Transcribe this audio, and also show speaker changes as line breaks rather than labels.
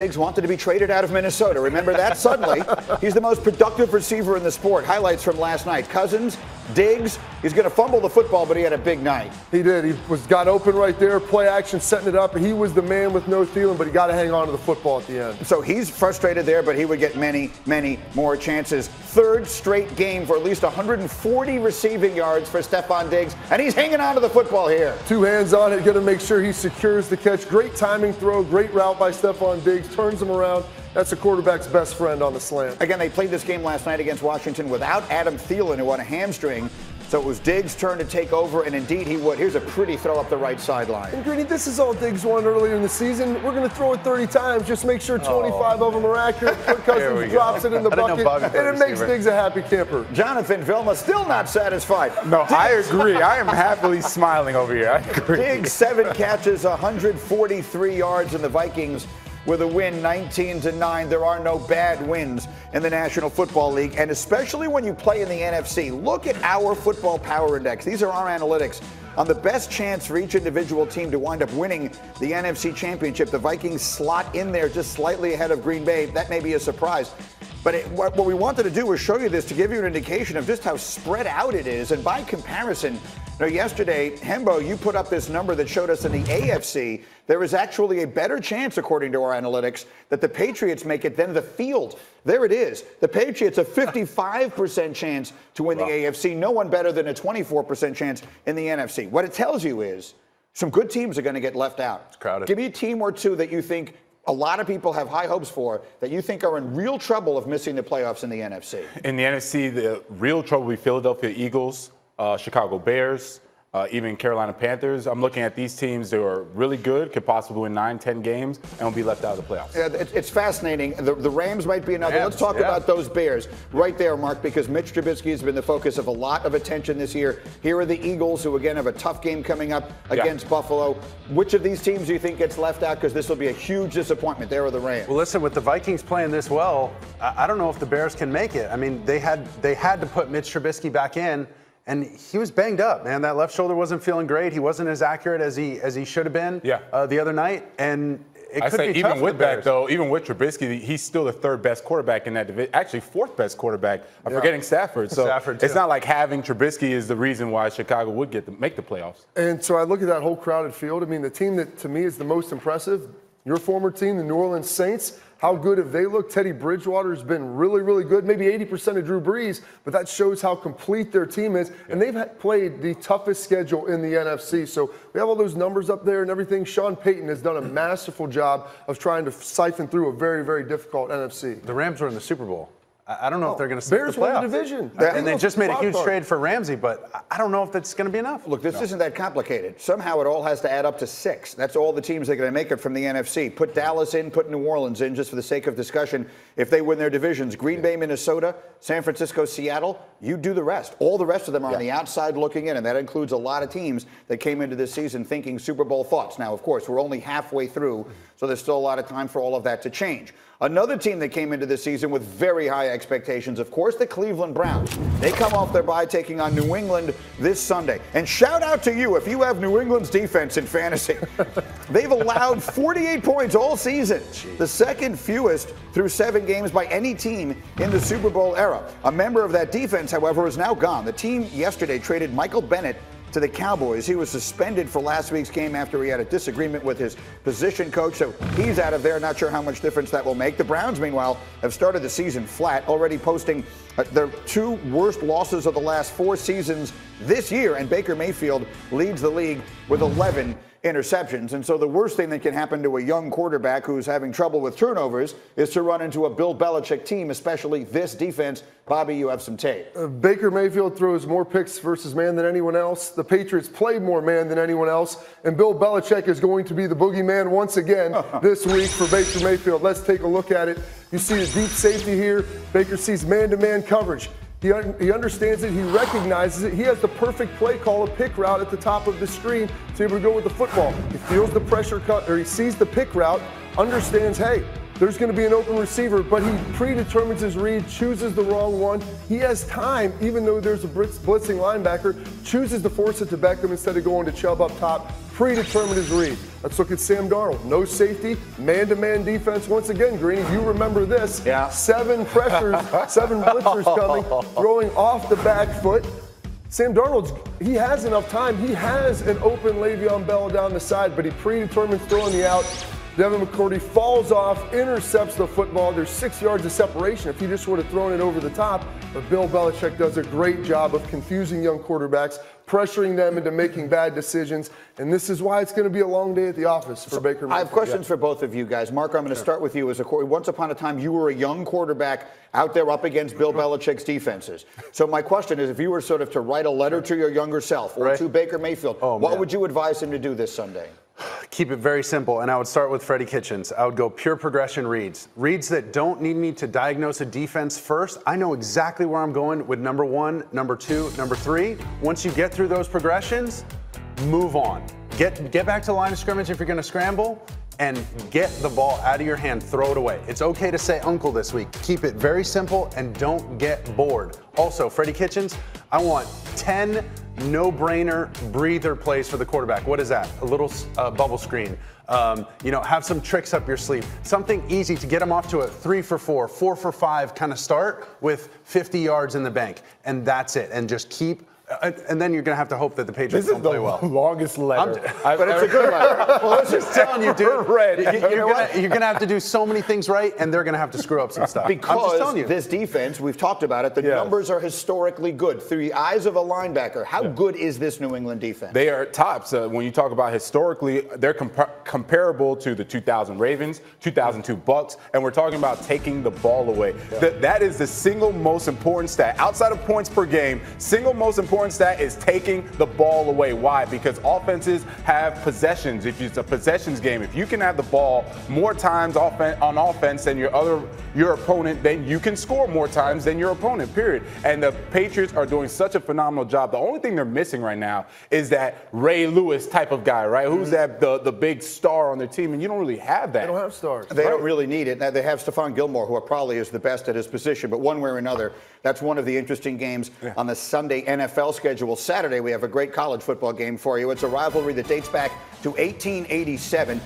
Diggs wanted to be traded out of Minnesota. Remember that? Suddenly, he's the most productive receiver in the sport. Highlights from last night. Cousins, Diggs, he's going to fumble the football, but he had a big night.
He did. He got open right there, play action, setting it up. He was the man with no feeling, but he got to hang on to the football at the end.
So he's frustrated there, but he would get many, many more chances. Third straight game for at least 140 receiving yards for Stephon Diggs, and he's hanging on to the football here.
Two hands on it, going to make sure he secures the catch. Great timing throw, great route by Stephon Diggs. Turns him around. That's a quarterback's best friend on the slant.
Again, they played this game last night against Washington without Adam Thielen, who had a hamstring. So it was Diggs' turn to take over, and indeed he would. Here's a pretty throw up the right sideline.
And Greeny, this is all Diggs won earlier in the season. We're going to throw it 30 times. Just make sure 25 of them are accurate. Kirk Cousins drops it in the bucket, and it makes Diggs a happy camper.
Jonathan Vilma still not satisfied.
No, I agree. I am happily smiling over here. I agree.
Diggs, 7 catches, 143 yards, and the Vikings with a win 19-9. There are no bad wins in the National Football League, and especially when you play in the NFC. Look at our football power index. These are our analytics on the best chance for each individual team to wind up winning the NFC Championship. The Vikings slot in there just slightly ahead of Green Bay. That may be a surprise. But what we wanted to do was show you this to give you an indication of just how spread out it is. And by comparison, yesterday, Hembo, you put up this number that showed us in the AFC, there is actually a better chance, according to our analytics, that the Patriots make it than the field. There it is. The Patriots, a 55% chance to win the AFC. No one better than a 24% chance in the NFC. What it tells you is some good teams are going to get left out.
It's crowded.
Give me a team or two that you think a lot of people have high hopes for, that you think are in real trouble of missing the playoffs in the NFC.
In the NFC, the real trouble will be Philadelphia Eagles, Chicago Bears, even Carolina Panthers. I'm looking at these teams that are really good, could possibly win 9-10 games, and will be left out of the playoffs.
Yeah, it's fascinating. The Rams might be another. Let's talk about those Bears right there, Mark, because Mitch Trubisky has been the focus of a lot of attention this year. Here are the Eagles, who again have a tough game coming up against Buffalo. Which of these teams do you think gets left out? Because this will be a huge disappointment. There are the Rams.
Well, listen, with the Vikings playing this well, I don't know if the Bears can make it. I mean, they had to put Mitch Trubisky back in. And he was banged up, man. That left shoulder wasn't feeling great. He wasn't as accurate as he should have been the other night. And it could be tough
even with that, though, even with Trubisky, he's still the third best quarterback in that division. Actually, fourth best quarterback. I'm forgetting Stafford. So it's not like having Trubisky is the reason why Chicago would make the playoffs.
And so I look at that whole crowded field. I mean, the team that to me is the most impressive, your former team, the New Orleans Saints. How good have they looked? Teddy Bridgewater's been really, really good. Maybe 80% of Drew Brees, but that shows how complete their team is. And they've played the toughest schedule in the NFC. So we have all those numbers up there and everything. Sean Payton has done a masterful job of trying to siphon through a very, very difficult NFC.
The Rams were in the Super Bowl. I don't know if they're going to stick
Bears
the playoffs.
won the division.
And they just made a huge trade for Ramsey, but I don't know if that's going to be enough.
Look, this isn't that complicated. Somehow it all has to add up to 6. That's all the teams that are going to make it from the NFC. Put Dallas in, put New Orleans in, just for the sake of discussion. If they win their divisions, Green Bay, Minnesota, San Francisco, Seattle, you do the rest. All the rest of them are on the outside looking in, and that includes a lot of teams that came into this season thinking Super Bowl thoughts. Now, of course, we're only halfway through, so there's still a lot of time for all of that to change. Another team that came into this season with very high expectations, of course, the Cleveland Browns. They come off their bye taking on New England this Sunday. And shout out to you if you have New England's defense in fantasy. They've allowed 48 points all season, the second fewest through 7 games by any team in the Super Bowl era. A member of that defense, however, is now gone. The team yesterday traded Michael Bennett to the Cowboys. He was suspended for last week's game after he had a disagreement with his position coach, so he's out of there. Not sure how much difference that will make. The Browns, meanwhile, have started the season flat, already posting their 2 worst losses of the last 4 seasons this year, and Baker Mayfield leads the league with 11 interceptions. And so the worst thing that can happen to a young quarterback who's having trouble with turnovers is to run into a Bill Belichick team, especially this defense. Bobby, you have some tape.
Baker Mayfield throws more picks versus man than anyone else. The Patriots play more man than anyone else. And Bill Belichick is going to be the boogeyman once again this week for Baker Mayfield. Let's take a look at it. You see the deep safety here. Baker sees man-to-man coverage. He understands it. He recognizes it. He has the perfect play call, a pick route at the top of the screen to be able to go with the football. He feels the pressure cut, or he sees the pick route, understands, hey, there's going to be an open receiver, but he predetermines his read, chooses the wrong one. He has time, even though there's a blitzing linebacker, chooses to force it to Beckham instead of going to Chubb up top, predetermined his read. Let's look at Sam Darnold. No safety, man-to-man defense. Once again, Greeny, you remember this.
Yeah.
7 pressures, 7 blitzers coming, throwing off the back foot. Sam Darnold, he has enough time. He has an open Le'Veon Bell down the side, but he predetermines throwing the out. Devin McCourty falls off, intercepts the football. There's 6 yards of separation if he just would have thrown it over the top. But Bill Belichick does a great job of confusing young quarterbacks, pressuring them into making bad decisions. And this is why it's going to be a long day at the office for Baker Mayfield.
I have questions for both of you guys. Mark, I'm going to start with you. Once upon a time, you were a young quarterback out there up against Bill Belichick's defenses. So my question is, if you were sort of to write a letter to your younger self or to Baker Mayfield, what would you advise him to do this Sunday?
Keep it very simple, and I would start with Freddie Kitchens. I would go pure progression reads. Reads that don't need me to diagnose a defense first. I know exactly where I'm going with number 1, number 2, number 3. Once you get through those progressions, move on. Get back to the line of scrimmage if you're going to scramble, and get the ball out of your hand, throw it away. It's okay to say uncle this week. Keep it very simple and don't get bored. Also, Freddie Kitchens, I want 10 no-brainer breather plays for the quarterback. What is that? A little bubble screen. Have some tricks up your sleeve. Something easy to get them off to a 3 for 4, 4 for 5 kind of start with 50 yards in the bank. And that's it. And just keep. And then you're going to have to hope that the Patriots don't play well.
This is the longest letter.
But it's a good letter.
Well, I was just telling you, dude. You're going to have to do so many things right, and they're going to have to screw up some stuff. I'm just telling you.
Because this defense, we've talked about it, the numbers are historically good. Through the eyes of a linebacker, how good is this New England defense?
They are tops. When you talk about historically, they're comparable to the 2000 Ravens, 2002 Bucks, and we're talking about taking the ball away. That is the single most important stat. Outside of points per game, single most important stat is taking the ball away. Why? Because offenses have possessions. If it's a possessions game, if you can have the ball more times on offense than your opponent, then you can score more times than your opponent, period. And the Patriots are doing such a phenomenal job. The only thing they're missing right now is that Ray Lewis type of guy, right? Who's that the big star on their team, and you don't really have that.
They don't have stars.
They don't really need it. Now, they have Stephon Gilmore, who probably is the best at his position, but one way or another, that's one of the interesting games on the Sunday NFL schedule. Saturday, we have a great college football game for you. It's a rivalry that dates back to 1887.